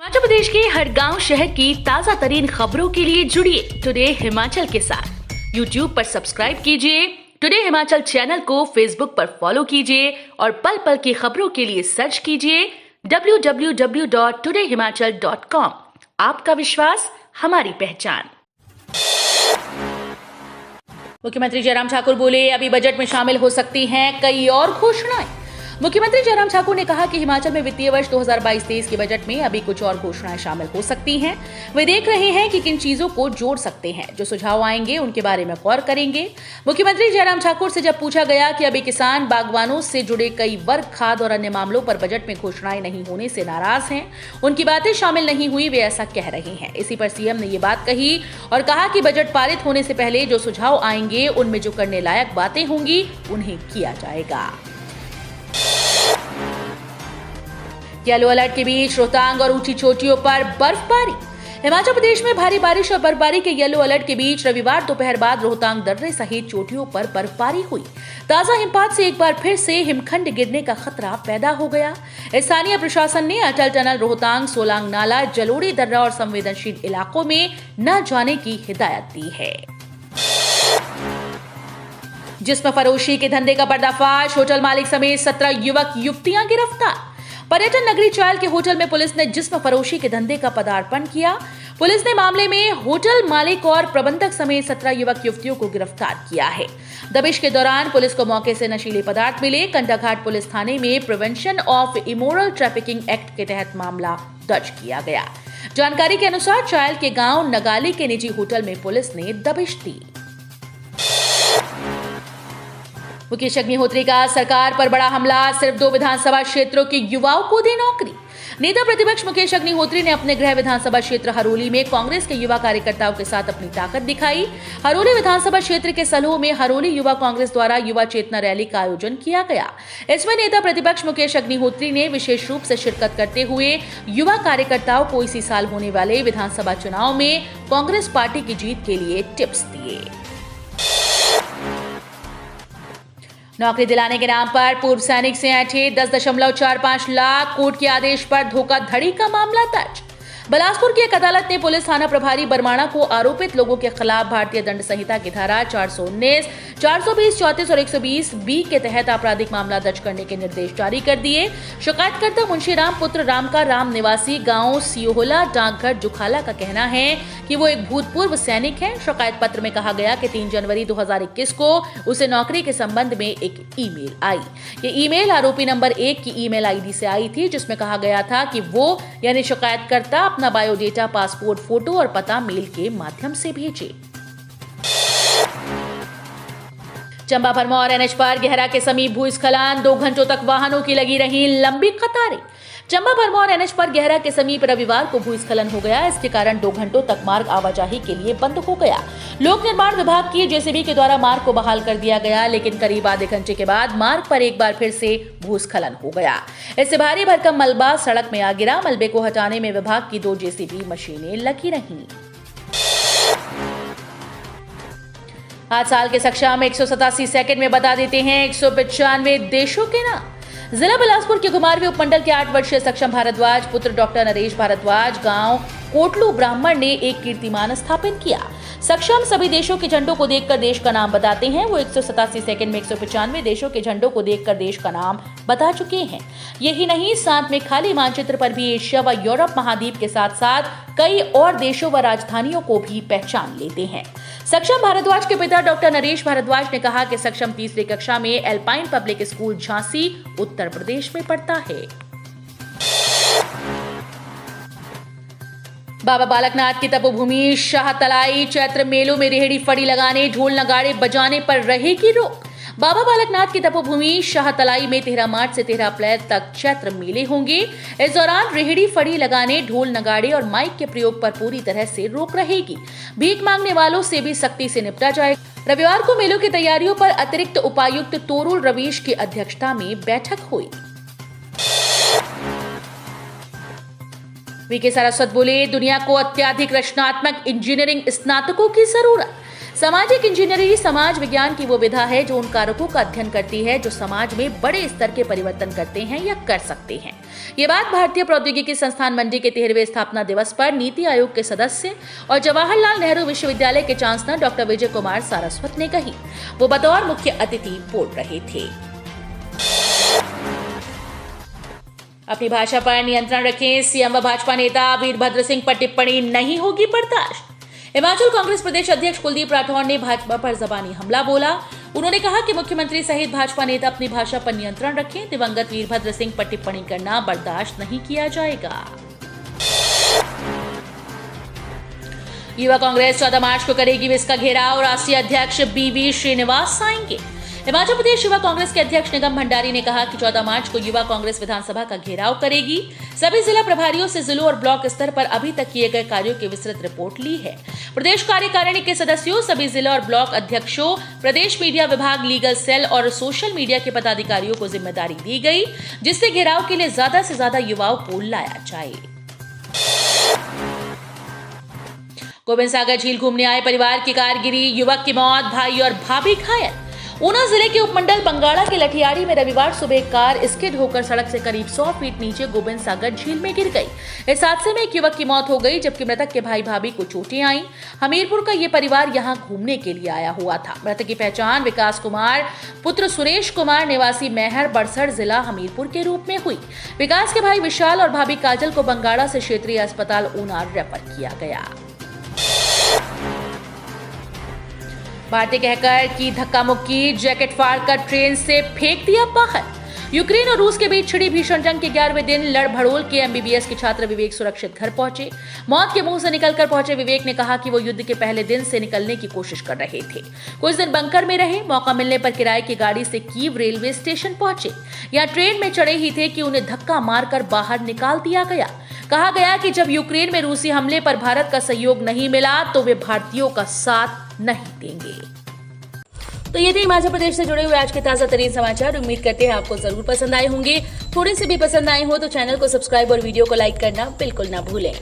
हिमाचल प्रदेश के हर गांव शहर की ताजा तरीन खबरों के लिए जुड़िए टुडे हिमाचल के साथ। यूट्यूब पर सब्सक्राइब कीजिए, टुडे हिमाचल चैनल को फेसबुक पर फॉलो कीजिए और पल पल की खबरों के लिए सर्च कीजिए www.todayhimachal.com। आपका विश्वास हमारी पहचान। मुख्यमंत्री जयराम ठाकुर बोले, अभी बजट में शामिल हो सकती हैं कई और घोषणाएं। मुख्यमंत्री जयराम ठाकुर ने कहा कि हिमाचल में वित्तीय वर्ष 2022-23 के बजट में अभी कुछ और घोषणाएं शामिल हो सकती हैं। वे देख रहे हैं कि किन चीजों को जोड़ सकते हैं। जो सुझाव आएंगे उनके बारे में गौर करेंगे। मुख्यमंत्री जयराम ठाकुर से जब पूछा गया कि अभी किसान बागवानों से जुड़े कई वर्ग, खाद और अन्य मामलों पर बजट में घोषणाएं नहीं होने से नाराज हैं, उनकी बातें शामिल नहीं हुई, वे ऐसा कह रहे हैं। इसी पर सीएम ने ये बात कही और कहा कि बजट पारित होने से पहले जो सुझाव आएंगे उनमें जो करने लायक बातें होंगी उन्हें किया जाएगा। येलो अलर्ट के बीच रोहतांग और ऊंची चोटियों पर बर्फबारी। हिमाचल प्रदेश में भारी बारिश और बर्फबारी के येलो अलर्ट के बीच रविवार दोपहर बाद रोहतांग दर्रे सहित चोटियों पर बर्फबारी हुई। ताजा हिमपात से एक बार फिर से हिमखंड गिरने का खतरा पैदा हो गया। स्थानीय प्रशासन ने अटल टनल, रोहतांग, सोलांग नाला, जलोड़ी दर्रा और संवेदनशील इलाकों में न जाने की हिदायत दी है। जिस्म फरोशी के धंधे का पर्दाफाश, होटल मालिक समेत 17 युवक युवतियां गिरफ्तार। पर्यटन नगरी चायल के होटल में पुलिस ने जिस्म फरोशी के धंधे का पदार्पण किया। पुलिस ने मामले में होटल मालिक और प्रबंधक समेत 17 युवक युवतियों को गिरफ्तार किया है। दबिश के दौरान पुलिस को मौके से नशीले पदार्थ मिले। कंडाघाट पुलिस थाने में prevention of immoral trafficking act के तहत मामला दर्ज किया गया। जानकारी के अनुसार चायल के गांव नगाली के निजी होटल में पुलिस ने दबिश दी। मुकेश अग्निहोत्री का सरकार पर बड़ा हमला, सिर्फ 2 विधानसभा क्षेत्रों के युवाओं को दी नौकरी। नेता प्रतिपक्ष मुकेश अग्निहोत्री ने अपने गृह विधानसभा क्षेत्र हरोली में कांग्रेस के युवा कार्यकर्ताओं के साथ अपनी ताकत दिखाई। हरोली विधानसभा क्षेत्र के सलोह में हरोली युवा कांग्रेस द्वारा युवा चेतना रैली का आयोजन किया गया। इसमें नेता प्रतिपक्ष मुकेश अग्निहोत्री ने विशेष रूप से शिरकत करते हुए युवा कार्यकर्ताओं को इसी साल होने वाले विधानसभा चुनाव में कांग्रेस पार्टी की जीत के लिए टिप्स दिए। नौकरी दिलाने के नाम पर पूर्व सैनिक से ऐंठे 10.45 लाख, कोर्ट के आदेश पर धोखाधड़ी का मामला दर्ज। बिलासपुर की एक अदालत ने पुलिस थाना प्रभारी बरमाणा को आरोपित लोगों के खिलाफ भारतीय दंड संहिता की धारा 419, 420, 34 और 120 बी के तहत आपराधिक मामला दर्ज करने के निर्देश जारी कर दिए। शिकायतकर्ता मुंशीराम पुत्र राम का राम निवासी गांव सियोहला डाकघर जुखाला का कहना है कि वो एक भूतपूर्व सैनिक है। शिकायत पत्र में कहा गया कि 3 जनवरी 2021 को उसे नौकरी के संबंध में एक ईमेल आई। ये ईमेल आरोपी नंबर 1 की ईमेल आईडी से आई थी, जिसमें कहा गया था कि वो यानी शिकायतकर्ता अपना बायोडेटा, पासपोर्ट फोटो और पता मेल के माध्यम से भेजे। चंबा भरमौर एनएच पर गहरा के समीप भूस्खलन, 2 घंटों तक वाहनों की लगी रही लंबी कतारें। चंबा भरमौर एनएच पर गहरा के समीप रविवार को भूस्खलन हो गया। इसके कारण 2 घंटों तक मार्ग आवाजाही के लिए बंद हो गया। लोक निर्माण विभाग की जेसीबी के द्वारा मार्ग को बहाल कर दिया गया, लेकिन करीब आधे घंटे के बाद मार्ग पर एक बार फिर से भूस्खलन हो गया। इससे भारी भरकम मलबा सड़क में आ गिरा। मलबे को हटाने में विभाग की 2 जेसीबी मशीनें लगी रहीं। आज साल के सक्षम 187 सेकंड में बता देते हैं 195 देशों के नाम। जिला बिलासपुर के घुमारवी उपमंडल के 8 वर्षीय सक्षम भारद्वाज पुत्र डॉक्टर नरेश भारद्वाज गांव कोटलू ब्राह्मण ने एक कीर्तिमान स्थापित किया। सक्षम सभी देशों के झंडों को देखकर देश का नाम बताते हैं। वो 187 सेकंड में 195 देशों के झंडों को देखकर देश का नाम बता चुके हैं। यही नहीं, साथ में खाली मानचित्र पर भी एशिया व यूरोप महाद्वीप के साथ साथ कई और देशों व राजधानियों को भी पहचान लेते हैं। सक्षम भारद्वाज के पिता डॉक्टर नरेश भारद्वाज ने कहा कि सक्षम 3री कक्षा में alpine public school Jhansi Uttar Pradesh में पढ़ता है। बाबा बालकनाथ की तपोभूमि शाहतलाई चैत्र मेलों में रेहड़ी फड़ी लगाने, ढोल नगाड़े बजाने पर रहेगी रोक। बाबा बालकनाथ की तपोभूमि शाहतलाई में 13 मार्च से 13 अप्रैल तक चैत्र मेले होंगे। इस दौरान रेहड़ी फड़ी लगाने, ढोल नगाड़े और माइक के प्रयोग पर पूरी तरह से रोक रहेगी। भीख मांगने वालों से भी सख्ती से निपटा जाएगा। रविवार को मेलों की तैयारियों पर अतिरिक्त उपायुक्त तोरुल रवीश की अध्यक्षता में बैठक हुई। वीके सारस्वत बोले, दुनिया को अत्याधिक रचनात्मक इंजीनियरिंग स्नातकों की जरूरत। सामाजिक इंजीनियरिंग समाज विज्ञान की वो विधा है जो उन कारकों का अध्ययन करती है जो समाज में बड़े स्तर के परिवर्तन करते हैं या कर सकते हैं। ये बात भारतीय प्रौद्योगिकी संस्थान मंडी के 13वें स्थापना दिवस पर नीति आयोग के सदस्य और जवाहरलाल नेहरू विश्वविद्यालय के चांसलर डॉक्टर विजय कुमार सारस्वत ने कही। वो बतौर मुख्य अतिथि बोल रहे थे। अपनी भाषा पर नियंत्रण रखें, सीएम व भाजपा नेता वीरभद्र सिंह पर टिप्पणी नहीं होगी बर्दाश्त। हिमाचल कांग्रेस प्रदेश अध्यक्ष कुलदीप राठौर ने भाजपा पर जबानी हमला बोला। उन्होंने कहा कि मुख्यमंत्री सहित भाजपा नेता अपनी भाषा पर नियंत्रण रखें। दिवंगत वीरभद्र सिंह पर टिप्पणी करना बर्दाश्त नहीं किया जाएगा। युवा कांग्रेस 14 मार्च को करेगी विस का घेराव, राष्ट्रीय अध्यक्ष बीवी श्रीनिवास आएंगे। हिमाचल प्रदेश युवा कांग्रेस के अध्यक्ष निगम भंडारी ने कहा कि 14 मार्च को युवा कांग्रेस विधानसभा का घेराव करेगी। सभी जिला प्रभारियों से जिलों और ब्लॉक स्तर पर अभी तक किए गए कार्यों की विस्तृत रिपोर्ट ली है। प्रदेश कार्यकारिणी के सदस्यों, सभी जिला और ब्लॉक अध्यक्षों, प्रदेश मीडिया विभाग, लीगल सेल और सोशल मीडिया के पदाधिकारियों को जिम्मेदारी दी गई, जिससे घेराव के लिए ज्यादा से ज्यादा युवाओं को लाया जाए। गोबिंद सागर झील घूमने आए परिवार की कार गिरी, युवक की मौत, भाई और भाभी घायल। ऊना जिले के उपमंडल बंगाड़ा के लठियाड़ी में रविवार सुबह एक कार स्किड होकर सड़क से करीब 100 फीट नीचे गोबिंद सागर झील में गिर गई। इस हादसे में एक युवक की मौत हो गई, जबकि मृतक के भाई भाभी को चोटें आईं। हमीरपुर का ये परिवार यहां घूमने के लिए आया हुआ था। मृतक की पहचान विकास कुमार पुत्र सुरेश कुमार निवासी मैहर बड़सर जिला हमीरपुर के रूप में हुई। विकास के भाई विशाल और भाभी काजल को बंगाड़ा से क्षेत्रीय अस्पताल ऊना रेफर किया गया। भारतीय कहकर की धक्का मुक्की, जैकेट फाड़कर ट्रेन से फेंक दिया बाहर। यूक्रेन और रूस के बीच छिड़ी भीषण जंग के 11वें दिन लड़भड़ोल के एमबीबीएस के छात्र विवेक सुरक्षित घर पहुंचे। मौत के मुंह से निकलकर पहुंचे विवेक ने कहा कि वो युद्ध के पहले दिन से निकलने की कोशिश कर रहे थे। कुछ दिन बंकर में रहे, मौका मिलने पर किराए की गाड़ी से कीव रेलवे स्टेशन पहुंचे। यहाँ ट्रेन में चढ़े ही थे कि उन्हें धक्का मारकर बाहर निकाल दिया गया। कहा गया कि जब यूक्रेन में रूसी हमले पर भारत का सहयोग नहीं मिला तो वे भारतीयों का साथ नहीं देंगे। तो ये थे हिमाचल प्रदेश से जुड़े हुए आज के ताजा तरीन समाचार। उम्मीद करते हैं आपको जरूर पसंद आए होंगे। थोड़े से भी पसंद आए हो तो चैनल को सब्सक्राइब और वीडियो को लाइक करना बिल्कुल ना भूलें।